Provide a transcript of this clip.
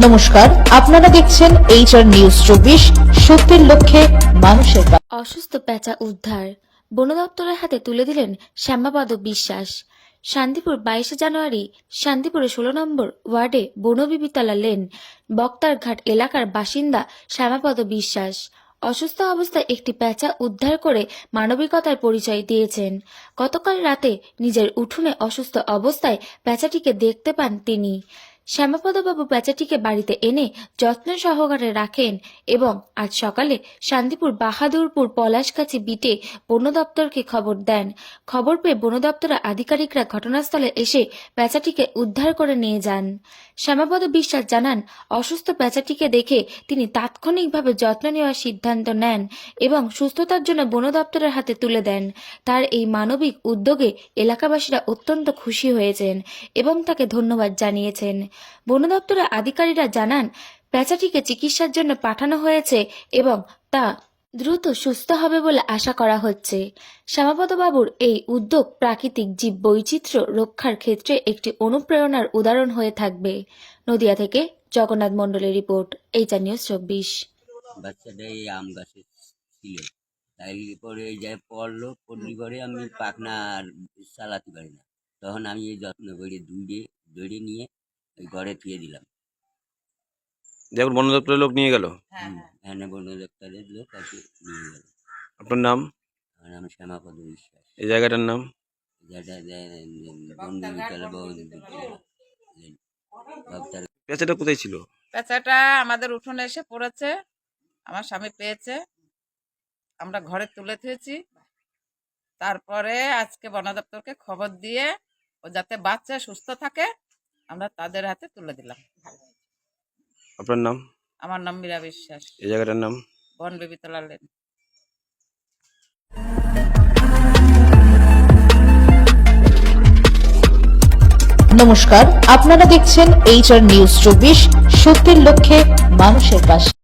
নমস্কার, আপনারা দেখছেন HR নিউজ 24, সত্যের লক্ষ্যে মানুষের পাশে। অসুস্থ পেঁচা উদ্ধার, বন দপ্তরের হাতে তুলে দিলেন শ্যামাপদ বিশ্বাস। শান্তিপুর 22 জানুয়ারি শান্তিপুরে 16 নম্বর ওয়ার্ডে বনবিবিতলা লেন বক্তারঘাট এলাকার বাসিন্দা শ্যামাপদ বিশ্বাস অসুস্থ অবস্থায় একটি পেঁচা উদ্ধার করে মানবিকতার পরিচয় দিয়েছেন। গতকাল রাতে নিজের উঠোনে অসুস্থ অবস্থায় পেঁচাটিকে দেখতে পান তিনি। শ্যামাপদবাবু পেঁচাটিকে বাড়িতে এনে যত্ন সহকারে রাখেন এবং আজ সকালে শান্তিপুর বাহাদুরপুর পলাশগাছি বিটে বন দপ্তরকে খবর দেন। খবর পেয়ে বন দপ্তরের আধিকারিকরা ঘটনাস্থলে এসে পেঁচাটিকে উদ্ধার করে নিয়ে যান। শ্যামাপদ বিশ্বাস জানান, অসুস্থ পেঁচাটিকে দেখে তিনি তাৎক্ষণিকভাবে যত্ন নেওয়ার সিদ্ধান্ত নেন এবং সুস্থতার জন্য বন দপ্তরের হাতে তুলে দেন। তার এই মানবিক উদ্যোগে এলাকাবাসীরা অত্যন্ত খুশি হয়েছেন এবং তাকে ধন্যবাদ জানিয়েছেন। বন দপ্তরের আধিকারিকরা জানান, পেঁচাটিকে চিকিৎসার জন্য পাঠানো হয়েছে এবং তা দ্রুত সুস্থ হবে বলে আশা করা হচ্ছে। শ্যামাপদবাবুর এই উদ্যোগ প্রাকৃতিক জীব বৈচিত্র্য রক্ষার ক্ষেত্রে একটি অনুপ্রেরণার উদাহরণ হয়ে থাকবে। নদিয়া থেকে জগন্নাথ মণ্ডলের রিপোর্ট, HR নিউজ 24। বাচ্চাটা এই আম গাছে ছিল, তাই পরে যাই পড়লো, পড়লি পরে আমি পাখনা আর চালাতে পারি না, তখন আমি এই যত্ন করে দৌড়ে নিয়ে ওই ঘরে থুয়ে দিলাম। দেখুন বন দপ্তরের লোক নিয়ে গেল। হ্যাঁ, বন দপ্তরের লোক তাকে নিয়ে গেল। আপনার নাম? আমার নাম শ্যামাপদ বিশ্বাস। এই জায়গাটার নাম? পেঁচাটা কোথায় ছিল? পেঁচাটা আমাদের উঠোনে এসে পড়েছে, আমার স্বামী পেয়েছে, আমরা ঘরে তুলে থুয়েছি। তারপরে আজকে বন দপ্তরকে খবর দিয়ে ও যাতে বাচ্চা সুস্থ থাকে আমরা তাদের হাতে তুলে দিলাম। আপনার নাম? আমার নাম মীরা বিশ্বাস। এই জায়গাটার নাম? বনবিবিতলা লেন। নমস্কার, আপনারা দেখছেন HR নিউজ 24, সত্যের লক্ষ্যে মানুষের পাশে।